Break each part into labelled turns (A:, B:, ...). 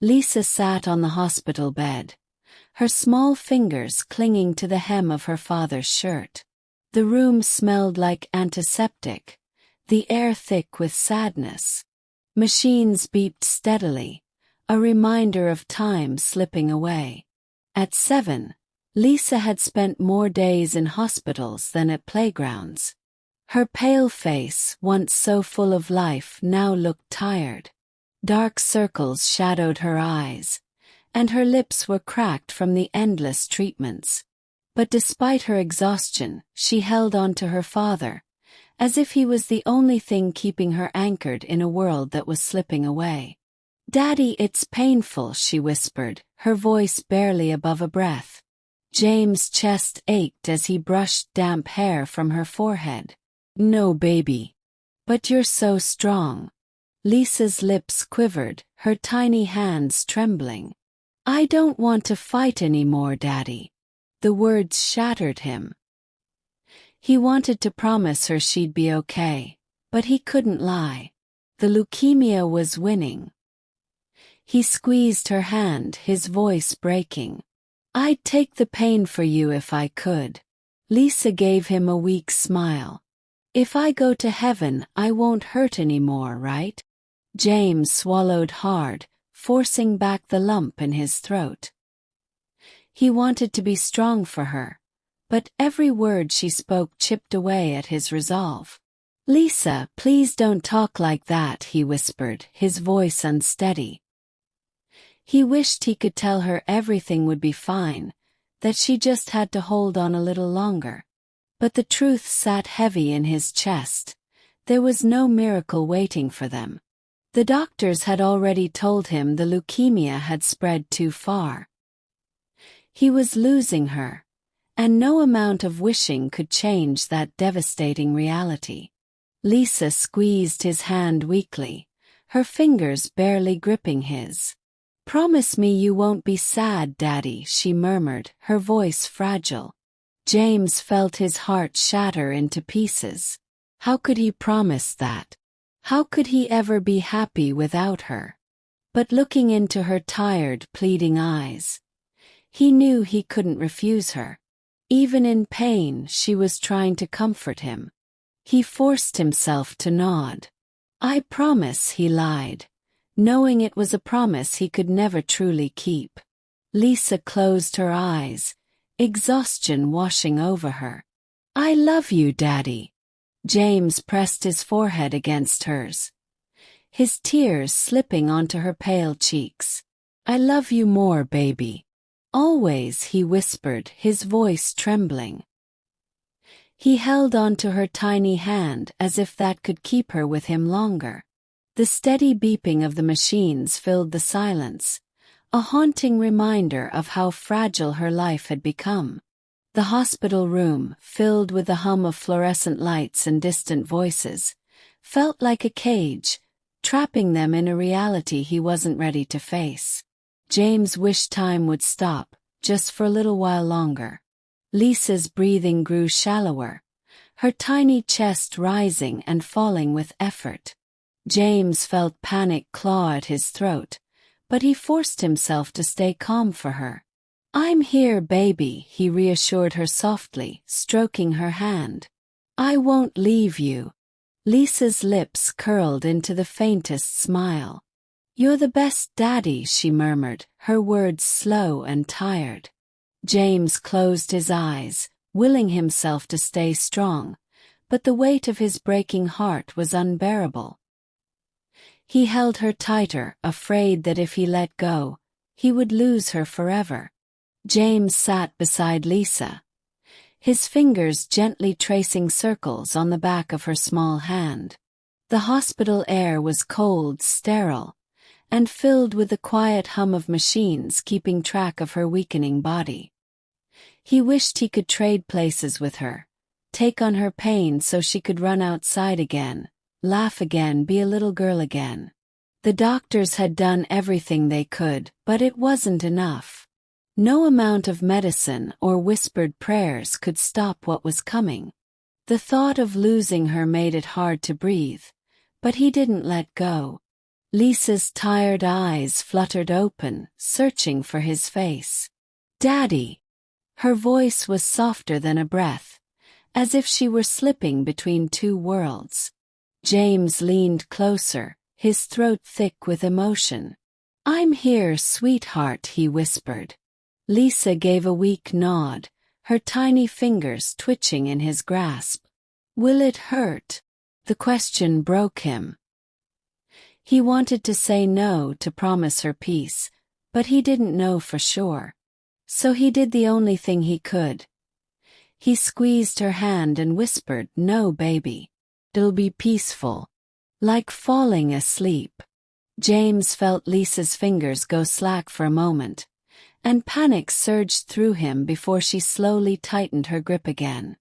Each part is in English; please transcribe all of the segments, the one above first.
A: Lisa sat on the hospital bed, her small fingers clinging to the hem of her father's shirt. The room smelled like antiseptic, the air thick with sadness. Machines beeped steadily, a reminder of time slipping away. At 7, Lisa had spent more days in hospitals than at playgrounds. Her pale face, once so full of life, now looked tired. Dark circles shadowed her eyes, and her lips were cracked from the endless treatments. But despite her exhaustion, she held on to her father, as if he was the only thing keeping her anchored in a world that was slipping away. "Daddy, it's painful," she whispered, her voice barely above a breath. James' chest ached as he brushed damp hair from her forehead. "No, baby. But you're so strong." Lisa's lips quivered, her tiny hands trembling. "I don't want to fight anymore, Daddy." The words shattered him. He wanted to promise her she'd be okay, but he couldn't lie. The leukemia was winning. He squeezed her hand, his voice breaking. "I'd take the pain for you if I could." Lisa gave him a weak smile. "If I go to heaven, I won't hurt anymore, right?" James swallowed hard, forcing back the lump in his throat. He wanted to be strong for her, but every word she spoke chipped away at his resolve. "Lisa, please don't talk like that," he whispered, his voice unsteady. He wished he could tell her everything would be fine, that she just had to hold on a little longer. But the truth sat heavy in his chest. There was no miracle waiting for them. The doctors had already told him the leukemia had spread too far. He was losing her, and no amount of wishing could change that devastating reality. Lisa squeezed his hand weakly, her fingers barely gripping his. "Promise me you won't be sad, Daddy," she murmured, her voice fragile. James felt his heart shatter into pieces. How could he promise that? How could he ever be happy without her? But looking into her tired, pleading eyes, he knew he couldn't refuse her. Even in pain, she was trying to comfort him. He forced himself to nod. "I promise," he lied, knowing it was a promise he could never truly keep. Lisa closed her eyes, exhaustion washing over her. "I love you, Daddy." James pressed his forehead against hers, his tears slipping onto her pale cheeks. "I love you more, baby. Always," he whispered, his voice trembling. He held onto her tiny hand as if that could keep her with him longer. The steady beeping of the machines filled the silence, a haunting reminder of how fragile her life had become. The hospital room, filled with the hum of fluorescent lights and distant voices, felt like a cage, trapping them in a reality he wasn't ready to face. James wished time would stop, just for a little while longer. Lisa's breathing grew shallower, her tiny chest rising and falling with effort. James felt panic claw at his throat, but he forced himself to stay calm for her. "I'm here, baby," he reassured her softly, stroking her hand. "I won't leave you." Lisa's lips curled into the faintest smile. "You're the best, Daddy," she murmured, her words slow and tired. James closed his eyes, willing himself to stay strong, but the weight of his breaking heart was unbearable. He held her tighter, afraid that if he let go, he would lose her forever. James sat beside Lisa, his fingers gently tracing circles on the back of her small hand. The hospital air was cold, sterile, and filled with the quiet hum of machines keeping track of her weakening body. He wished he could trade places with her, take on her pain so she could run outside again, laugh again, be a little girl again. The doctors had done everything they could, but it wasn't enough. No amount of medicine or whispered prayers could stop what was coming. The thought of losing her made it hard to breathe, but he didn't let go. Lisa's tired eyes fluttered open, searching for his face. "Daddy!" Her voice was softer than a breath, as if she were slipping between two worlds. James leaned closer, his throat thick with emotion. "I'm here, sweetheart," he whispered. Lisa gave a weak nod, her tiny fingers twitching in his grasp. "Will it hurt?" The question broke him. He wanted to say no, to promise her peace, but he didn't know for sure. So he did the only thing he could. He squeezed her hand and whispered, "No, baby. It'll be peaceful. Like falling asleep." James felt Lisa's fingers go slack for a moment, and panic surged through him before she slowly tightened her grip again.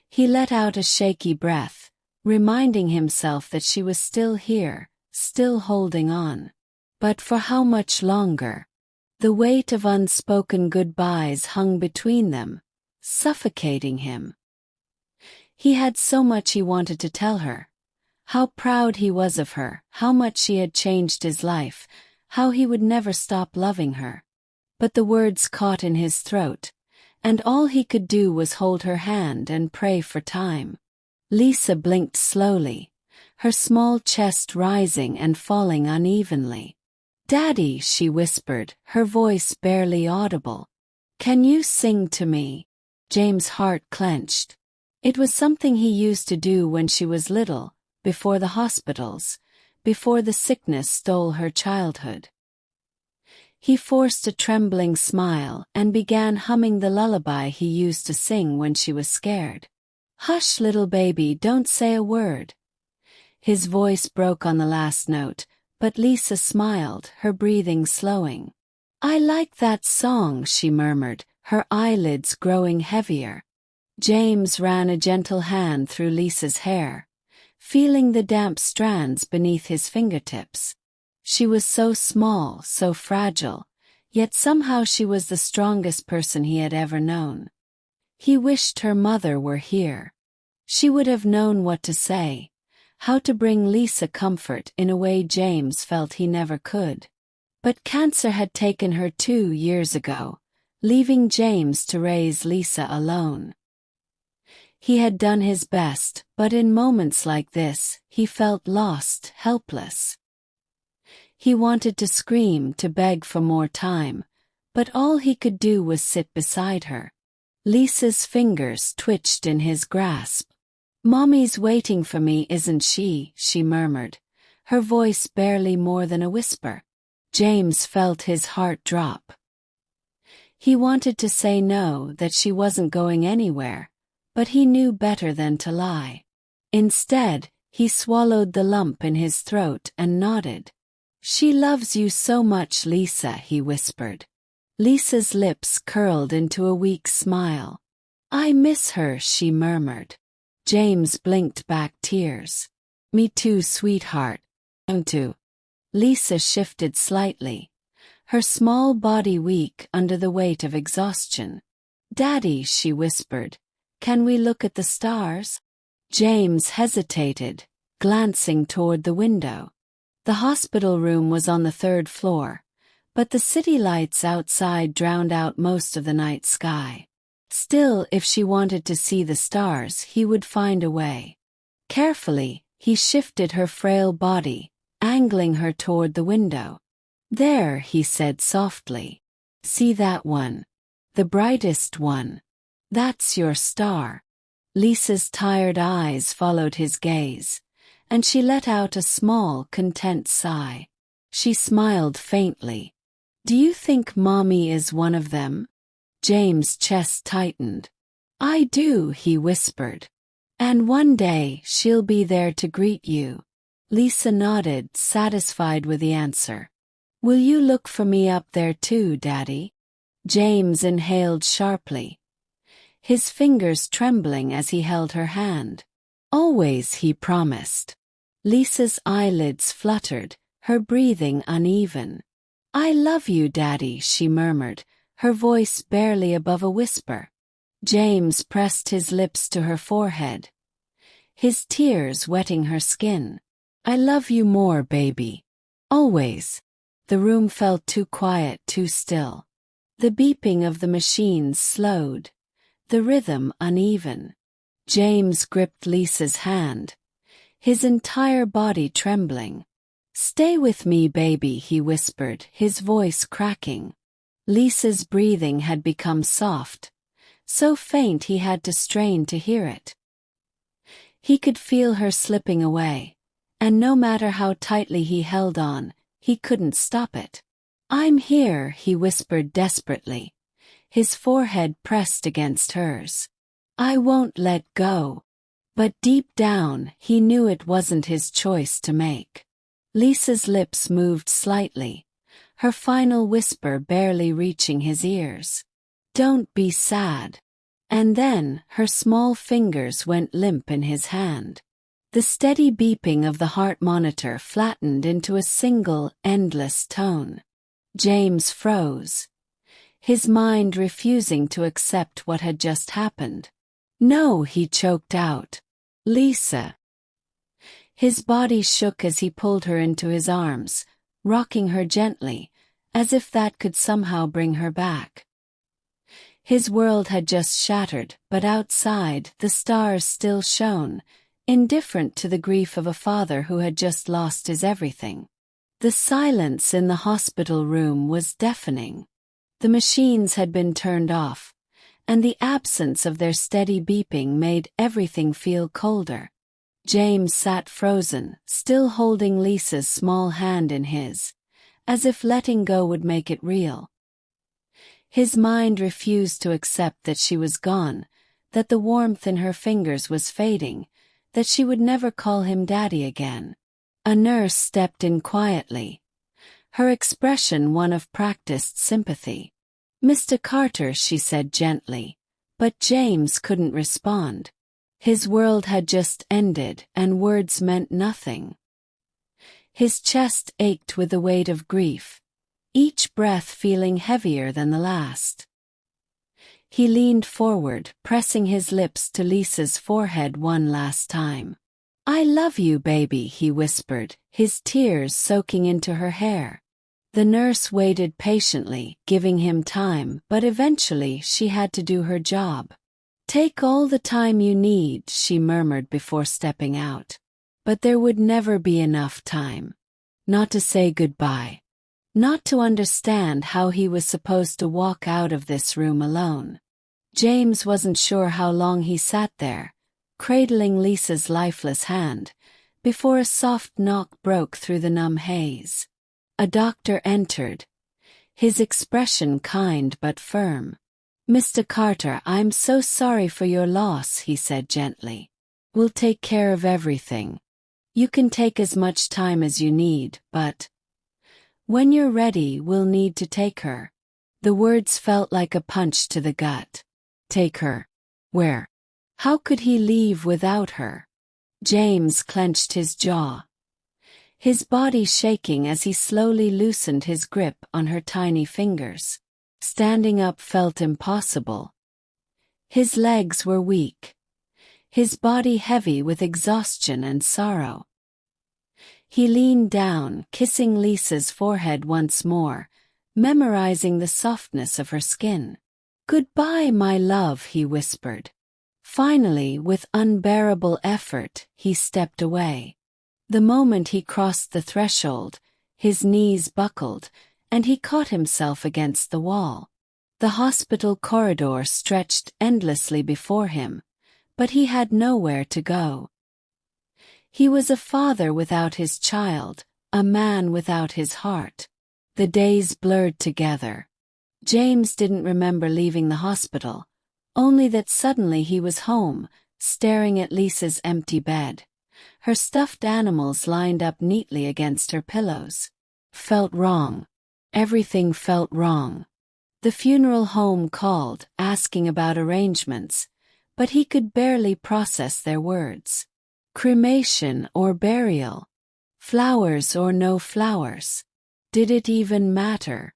A: He let out a shaky breath, reminding himself that she was still here, still holding on. But for how much longer? The weight of unspoken goodbyes hung between them, suffocating him. He had so much he wanted to tell her. How proud he was of her, how much she had changed his life, how he would never stop loving her. But the words caught in his throat, and all he could do was hold her hand and pray for time. Lisa blinked slowly, her small chest rising and falling unevenly. "Daddy," she whispered, her voice barely audible. "Can you sing to me?" James' heart clenched. It was something he used to do when she was little, before the hospitals, before the sickness stole her childhood. He forced a trembling smile and began humming the lullaby he used to sing when she was scared. "Hush, little baby, don't say a word." His voice broke on the last note, but Lisa smiled, her breathing slowing. "I like that song," she murmured, her eyelids growing heavier. James ran a gentle hand through Lisa's hair, feeling the damp strands beneath his fingertips. She was so small, so fragile, yet somehow she was the strongest person he had ever known. He wished her mother were here. She would have known what to say, how to bring Lisa comfort in a way James felt he never could. But cancer had taken her 2 years ago, leaving James to raise Lisa alone. He had done his best, but in moments like this, he felt lost, helpless. He wanted to scream, to beg for more time, but all he could do was sit beside her. Lisa's fingers twitched in his grasp. "Mommy's waiting for me, isn't she?" she murmured, her voice barely more than a whisper. James felt his heart drop. He wanted to say no, that she wasn't going anywhere, but he knew better than to lie. Instead, he swallowed the lump in his throat and nodded. "She loves you so much, Lisa," he whispered. Lisa's lips curled into a weak smile. "I miss her," she murmured. James blinked back tears. "Me too, sweetheart. Me too." Lisa shifted slightly, her small body weak under the weight of exhaustion. "Daddy," she whispered, "can we look at the stars?" James hesitated, glancing toward the window. The hospital room was on the 3rd floor, but the city lights outside drowned out most of the night sky. Still, if she wanted to see the stars, he would find a way. Carefully, he shifted her frail body, angling her toward the window. "There," he said softly. "See that one? The brightest one. That's your star." Lisa's tired eyes followed his gaze, and she let out a small, content sigh. She smiled faintly. "Do you think Mommy is one of them?" James' chest tightened. "I do," he whispered. "And one day she'll be there to greet you." Lisa nodded, satisfied with the answer. "Will you look for me up there too, Daddy?" James inhaled sharply, his fingers trembling as he held her hand. "Always," he promised. Lisa's eyelids fluttered, her breathing uneven. "I love you, Daddy," she murmured, her voice barely above a whisper. James pressed his lips to her forehead, his tears wetting her skin. I love you more, baby. Always. The room felt too quiet, too still. The beeping of the machines slowed, the rhythm uneven. James gripped Lisa's hand, his entire body trembling. Stay with me, baby, he whispered, his voice cracking. Lisa's breathing had become soft, so faint he had to strain to hear it. He could feel her slipping away, and no matter how tightly he held on, he couldn't stop it. I'm here, he whispered desperately, his forehead pressed against hers. I won't let go. But deep down, he knew it wasn't his choice to make. Lisa's lips moved slightly, her final whisper barely reaching his ears. Don't be sad. And then, her small fingers went limp in his hand. The steady beeping of the heart monitor flattened into a single, endless tone. James froze, his mind refusing to accept what had just happened. No, he choked out. Lisa. His body shook as he pulled her into his arms, rocking her gently, as if that could somehow bring her back. His world had just shattered, but outside, the stars still shone, indifferent to the grief of a father who had just lost his everything. The silence in the hospital room was deafening. The machines had been turned off, and the absence of their steady beeping made everything feel colder. James sat frozen, still holding Lisa's small hand in his, as if letting go would make it real. His mind refused to accept that she was gone, that the warmth in her fingers was fading, that she would never call him Daddy again. A nurse stepped in quietly, her expression one of practiced sympathy. Mr. Carter, she said gently, but James couldn't respond. His world had just ended, and words meant nothing. His chest ached with the weight of grief, each breath feeling heavier than the last. He leaned forward, pressing his lips to Lisa's forehead one last time. I love you, baby, he whispered, his tears soaking into her hair. The nurse waited patiently, giving him time, but eventually she had to do her job. Take all the time you need, she murmured before stepping out. But there would never be enough time. Not to say goodbye. Not to understand how he was supposed to walk out of this room alone. James wasn't sure how long he sat there, cradling Lisa's lifeless hand, before a soft knock broke through the numb haze. A doctor entered, his expression kind but firm. Mr. Carter, I'm so sorry for your loss, he said gently. We'll take care of everything. You can take as much time as you need, but when you're ready, we'll need to take her. The words felt like a punch to the gut. Take her. Where? How could he leave without her? James clenched his jaw, his body shaking as he slowly loosened his grip on her tiny fingers. Standing up felt impossible. His legs were weak, his body heavy with exhaustion and sorrow. He leaned down, kissing Lisa's forehead once more, memorizing the softness of her skin. Goodbye, my love, he whispered. Finally, with unbearable effort, he stepped away. The moment he crossed the threshold, his knees buckled, and he caught himself against the wall. The hospital corridor stretched endlessly before him, but he had nowhere to go. He was a father without his child, a man without his heart. The days blurred together. James didn't remember leaving the hospital, only that suddenly he was home, staring at Lisa's empty bed. Her stuffed animals lined up neatly against her pillows. Felt wrong. Everything felt wrong. The funeral home called, asking about arrangements, but he could barely process their words. Cremation or burial? Flowers or no flowers? Did it even matter?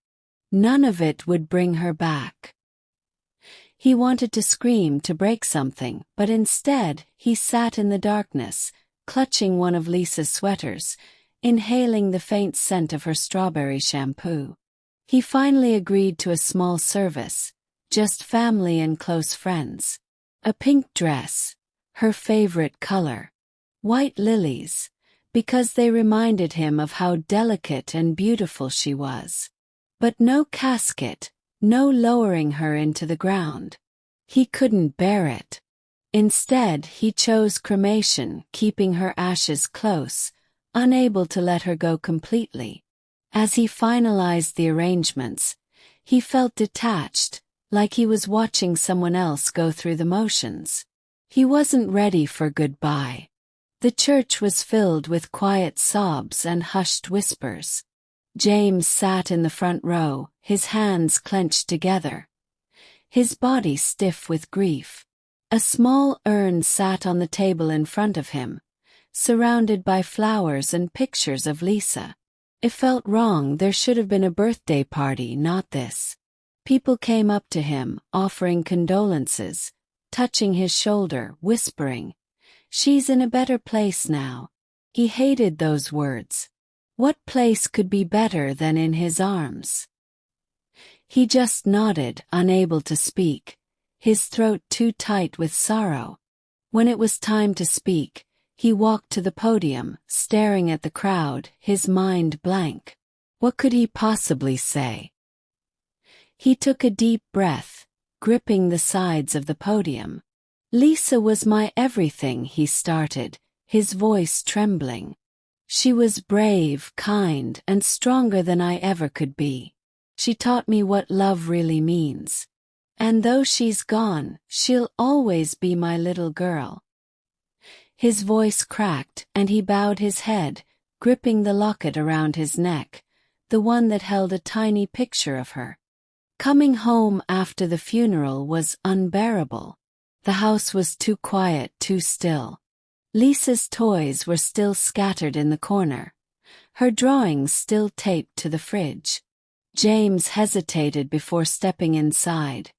A: None of it would bring her back. He wanted to scream, to break something, but instead, he sat in the darkness, clutching one of Lisa's sweaters, inhaling the faint scent of her strawberry shampoo. He finally agreed to a small service, just family and close friends. A pink dress, her favorite color. White lilies, because they reminded him of how delicate and beautiful she was. But no casket, no lowering her into the ground. He couldn't bear it. Instead, he chose cremation, keeping her ashes close, unable to let her go completely. As he finalized the arrangements, he felt detached, like he was watching someone else go through the motions. He wasn't ready for goodbye. The church was filled with quiet sobs and hushed whispers. James sat in the front row, his hands clenched together, his body stiff with grief. A small urn sat on the table in front of him, surrounded by flowers and pictures of Lisa. It felt wrong. There should have been a birthday party, not this. People came up to him, offering condolences, touching his shoulder, whispering, "She's in a better place now." He hated those words. What place could be better than in his arms? He just nodded, unable to speak, his throat too tight with sorrow. When it was time to speak, he walked to the podium, staring at the crowd, his mind blank. What could he possibly say? He took a deep breath, gripping the sides of the podium. "Lisa was my everything," he started, his voice trembling. "She was brave, kind, and stronger than I ever could be. She taught me what love really means. And though she's gone, she'll always be my little girl." His voice cracked, and he bowed his head, gripping the locket around his neck, the one that held a tiny picture of her. Coming home after the funeral was unbearable. The house was too quiet, too still. Lisa's toys were still scattered in the corner, her drawings still taped to the fridge. James hesitated before stepping inside,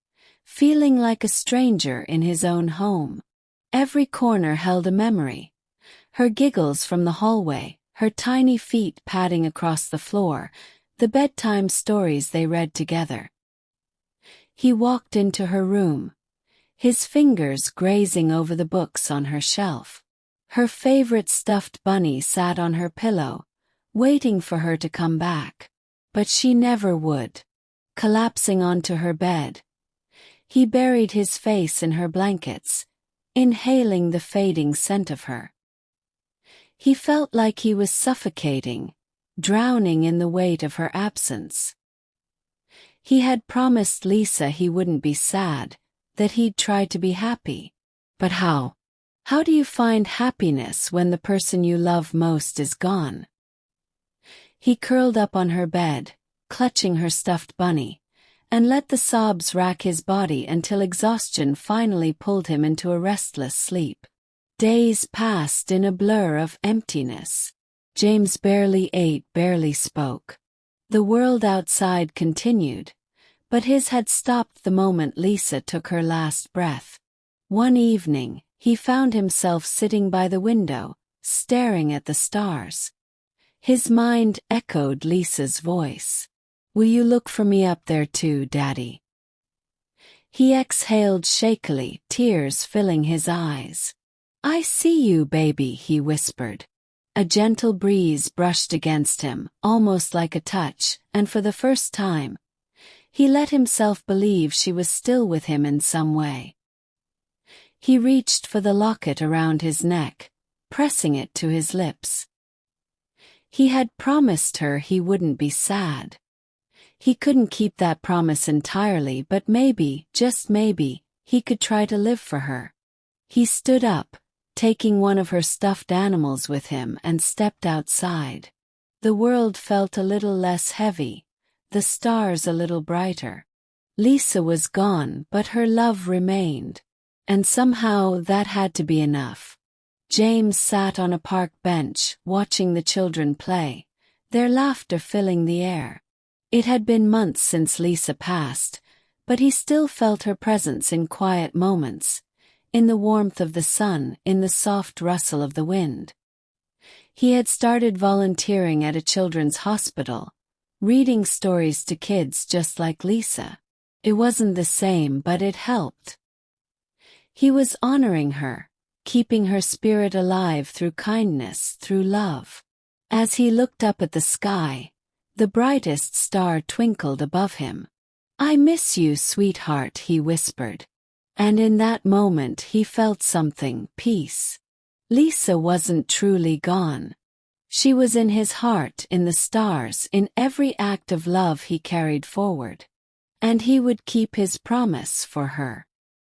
A: feeling like a stranger in his own home. Every corner held a memory. Her giggles from the hallway, her tiny feet padding across the floor, the bedtime stories they read together. He walked into her room, his fingers grazing over the books on her shelf. Her favorite stuffed bunny sat on her pillow, waiting for her to come back. But she never would. Collapsing onto her bed, he buried his face in her blankets, inhaling the fading scent of her. He felt like he was suffocating, drowning in the weight of her absence. He had promised Lisa he wouldn't be sad, that he'd try to be happy. But how? How do you find happiness when the person you love most is gone? He curled up on her bed, clutching her stuffed bunny, and let the sobs rack his body until exhaustion finally pulled him into a restless sleep. Days passed in a blur of emptiness. James barely ate, barely spoke. The world outside continued, but his had stopped the moment Lisa took her last breath. One evening, he found himself sitting by the window, staring at the stars. His mind echoed Lisa's voice. "Will you look for me up there too, Daddy?" He exhaled shakily, tears filling his eyes. "I see you, baby," he whispered. A gentle breeze brushed against him, almost like a touch, and for the first time, he let himself believe she was still with him in some way. He reached for the locket around his neck, pressing it to his lips. He had promised her he wouldn't be sad. He couldn't keep that promise entirely, but maybe, just maybe, he could try to live for her. He stood up, taking one of her stuffed animals with him, and stepped outside. The world felt a little less heavy, the stars a little brighter. Lisa was gone, but her love remained. And somehow that had to be enough. James sat on a park bench, watching the children play, their laughter filling the air. It had been months since Lisa passed, but he still felt her presence in quiet moments, in the warmth of the sun, in the soft rustle of the wind. He had started volunteering at a children's hospital, reading stories to kids just like Lisa. It wasn't the same, but it helped. He was honoring her, keeping her spirit alive through kindness, through love. As he looked up at the sky, the brightest star twinkled above him. "I miss you, sweetheart," he whispered. And in that moment he felt something, peace. Lisa wasn't truly gone. She was in his heart, in the stars, in every act of love he carried forward. And he would keep his promise for her.